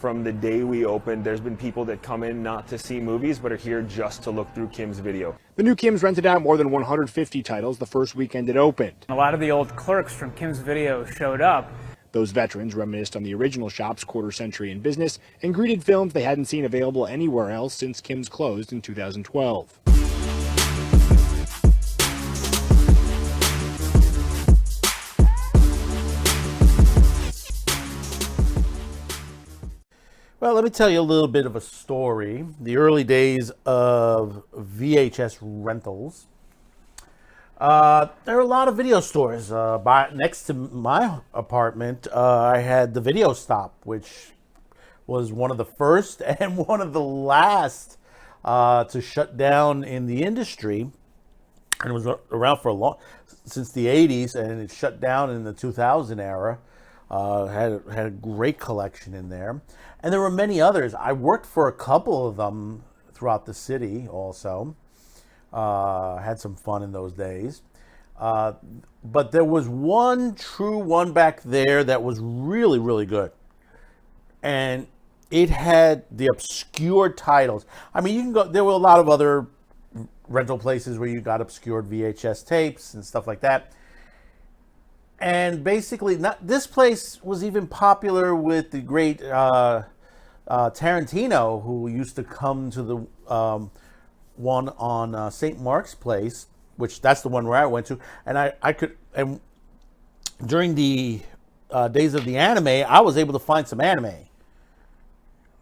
From the day we opened, there's been people that come in not to see movies, but are here just to look through Kim's Video. The new Kim's rented out more than 150 titles the first weekend it opened. A lot of the old clerks from Kim's Video showed up. Those veterans reminisced on the original shop's quarter century in business and greeted films they hadn't seen available anywhere else since Kim's closed in 2012. Well, let me tell you a little bit of a story. The early days of VHS rentals. There are a lot of video stores. Next to my apartment, I had the Video Stop, which was one of the first and one of the last to shut down in the industry. And it was around for since the 80s, and it shut down in the 2000 era. Had a great collection in there. And there were many others. I worked for a couple of them throughout the city also. Had some fun in those days. But there was one true one back there that was really, really good. And it had the obscure titles. I mean, you can go, there were a lot of other rental places where you got obscured VHS tapes and stuff like that. And basically, this place was even popular with the great Tarantino, who used to come to the one on St. Mark's Place, which that's the one where I went to. And and during the days of the anime, I was able to find some anime.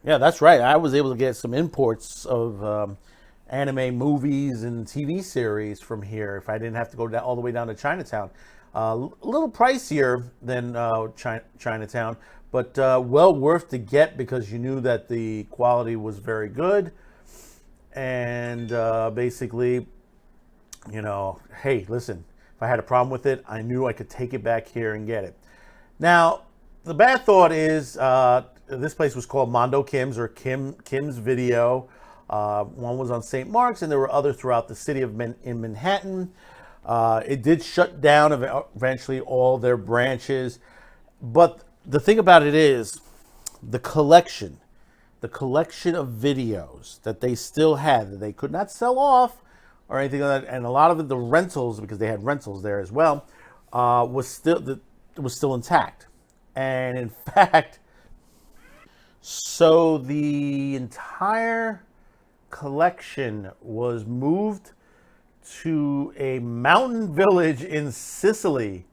Yeah, that's right. I was able to get some imports of anime movies and TV series from here if I didn't have to go all the way down to Chinatown. A little pricier than Chinatown, but well worth to get because you knew that the quality was very good. And basically, you know, hey, listen, if I had a problem with it, I knew I could take it back here and get it. Now, the bad thought is this place was called Mondo Kim's or Kim's Video. One was on St. Mark's, and there were others throughout the city in Manhattan. It did shut down eventually all their branches. But the thing about it is the collection of videos that they still had that they could not sell off or anything like that. And a lot of it, the rentals, because they had rentals there as well, was still intact. And in fact, so the entire collection was moved to a mountain village in Sicily,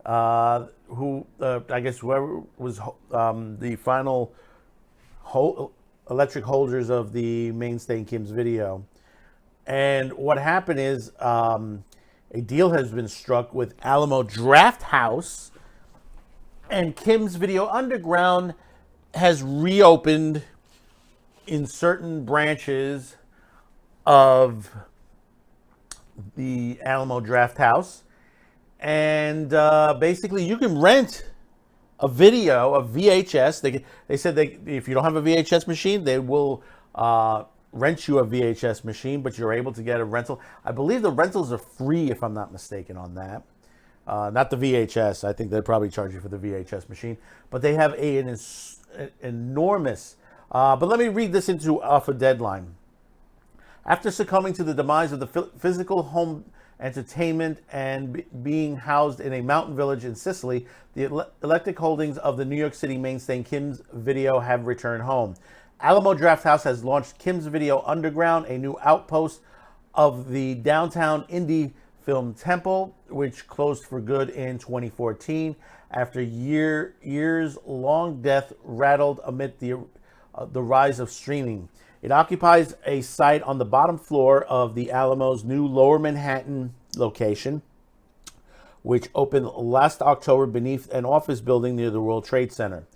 I guess whoever was the final electric holders of the mainstay in Kim's Video. And what happened is a deal has been struck with Alamo Drafthouse, and Kim's Video Underground has reopened in certain branches of the Alamo Drafthouse, and basically you can rent a video, a VHS. They said if you don't have a VHS machine, they will rent you a VHS machine, but you're able to get a rental. I believe the rentals are free, if I'm not mistaken on that. Not the VHS. I think they'd probably charge you for the VHS machine, but they have an enormous. But let me read this off a deadline. After succumbing to the demise of the physical home entertainment and being housed in a mountain village in Sicily, the electric holdings of the New York City mainstay Kim's Video have returned home. Alamo Drafthouse has launched Kim's Video Underground, a new outpost of the downtown indie film temple, which closed for good in 2014 after years-long death rattled amid the rise of streaming. It occupies a site on the bottom floor of the Alamo's new Lower Manhattan location, which opened last October beneath an office building near the World Trade Center.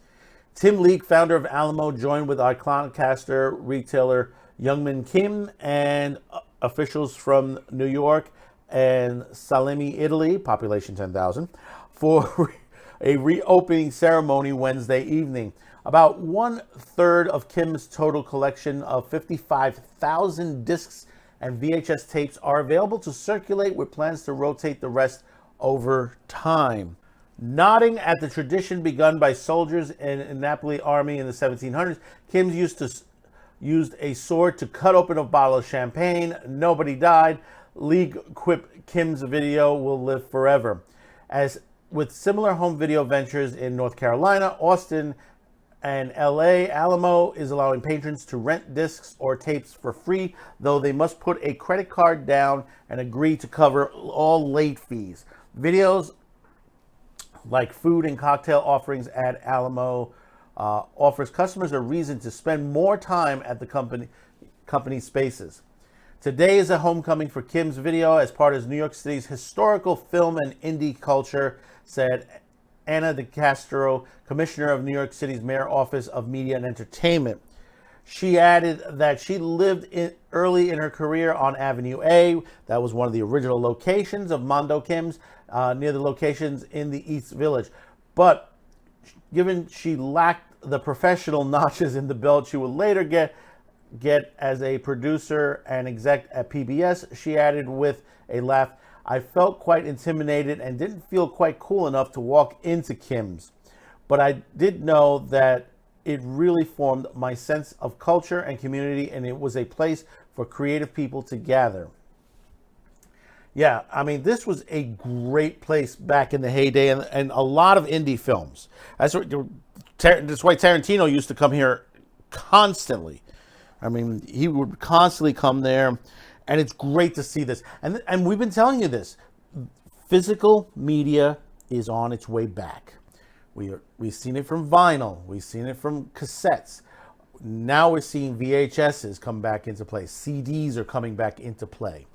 Tim Leake, founder of Alamo, joined with iconoclaster retailer Youngman Kim and officials from New York and Salemi, Italy, population 10,000, for a reopening ceremony Wednesday evening. About 1/3 of Kim's total collection of 55,000 discs and VHS tapes are available to circulate, with plans to rotate the rest over time. Nodding at the tradition begun by soldiers in Napoli army in the 1700s, Kim's used a sword to cut open a bottle of champagne. Nobody died. League quipped Kim's video will live forever. As with similar home video ventures in North Carolina, Austin, and LA, Alamo is allowing patrons to rent discs or tapes for free, though they must put a credit card down and agree to cover all late fees. Videos like food and cocktail offerings at Alamo offers customers a reason to spend more time at the company spaces. Today is a homecoming for Kim's Video as part of New York City's historical film and indie culture, said Anna DeCastro, Commissioner of New York City's Mayor Office of Media and Entertainment. She added that she lived early in her career on Avenue A. That was one of the original locations of Mondo Kim's, near the locations in the East Village. But given she lacked the professional notches in the belt she would later get as a producer and exec at PBS, she added with a laugh, I felt quite intimidated and didn't feel quite cool enough to walk into Kim's. But I did know that it really formed my sense of culture and community, and it was a place for creative people to gather. Yeah, I mean, this was a great place back in the heyday, and a lot of indie films. That's why Tarantino used to come here constantly. I mean, he would constantly come there, and it's great to see this. And we've been telling you this. Physical media is on its way back. We've seen it from vinyl. We've seen it from cassettes. Now we're seeing VHSs come back into play. CDs are coming back into play.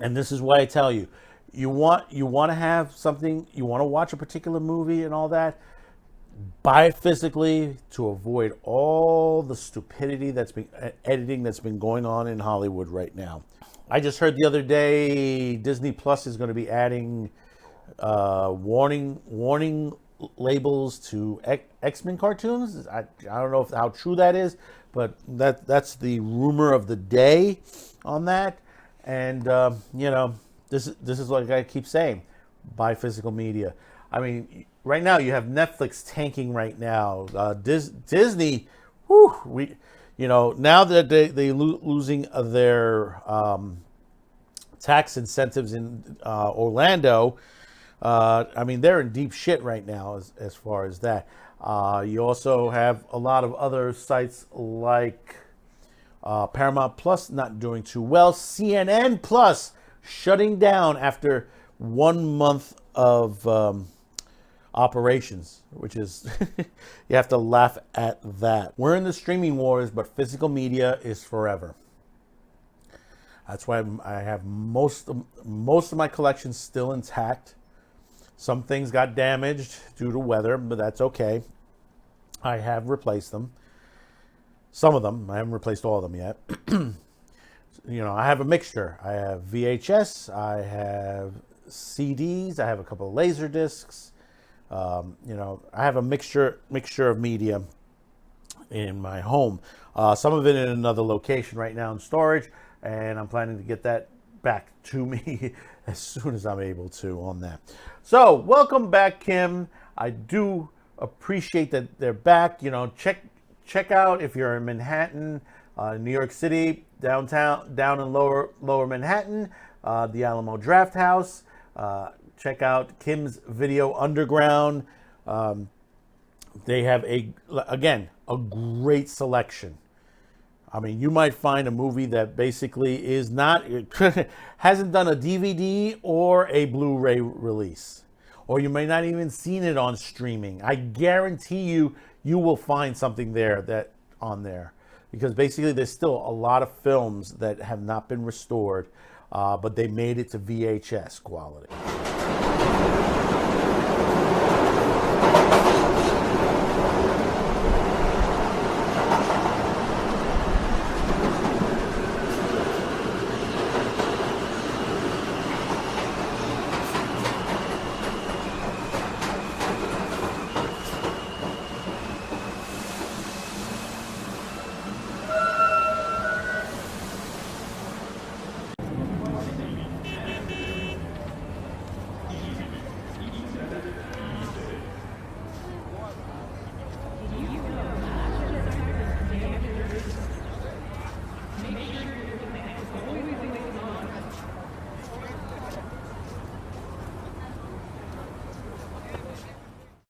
And this is why I tell you, you want to have something, you want to watch a particular movie and all that, buy it physically to avoid all the stupidity editing that's been going on in Hollywood right now. I just heard the other day Disney Plus is going to be adding warning labels to X-Men cartoons. I don't know how true that is, but that's the rumor of the day on that. And this is like I keep saying, buy physical media. I mean, right now you have Netflix tanking right now. Disney, now that they losing their tax incentives in Orlando, I mean, they're in deep shit right now as far as that. You also have a lot of other sites like Paramount Plus not doing too well. CNN Plus shutting down after 1 month of operations, which is, you have to laugh at that. We're in the streaming wars, but physical media is forever. That's why I have most of my collection still intact. Some things got damaged due to weather, but that's okay. I have replaced them. Some of them. I haven't replaced all of them yet. I have a mixture. I have VHS. I have CDs. I have a couple of laser discs. I have a mixture of media in my home. Some of it in another location right now in storage, and I'm planning to get that back to me as soon as I'm able to on that. So, welcome back, Kim. I do appreciate that they're back. Check out if you're in Manhattan, New York City, down in lower Manhattan, the Alamo Drafthouse. Check out Kim's Video Underground. They have a great selection. I mean, you might find a movie that basically hasn't done a DVD or a Blu-ray release, or you may not even seen it on streaming. I guarantee you will find something there because basically there's still a lot of films that have not been restored, but they made it to VHS quality.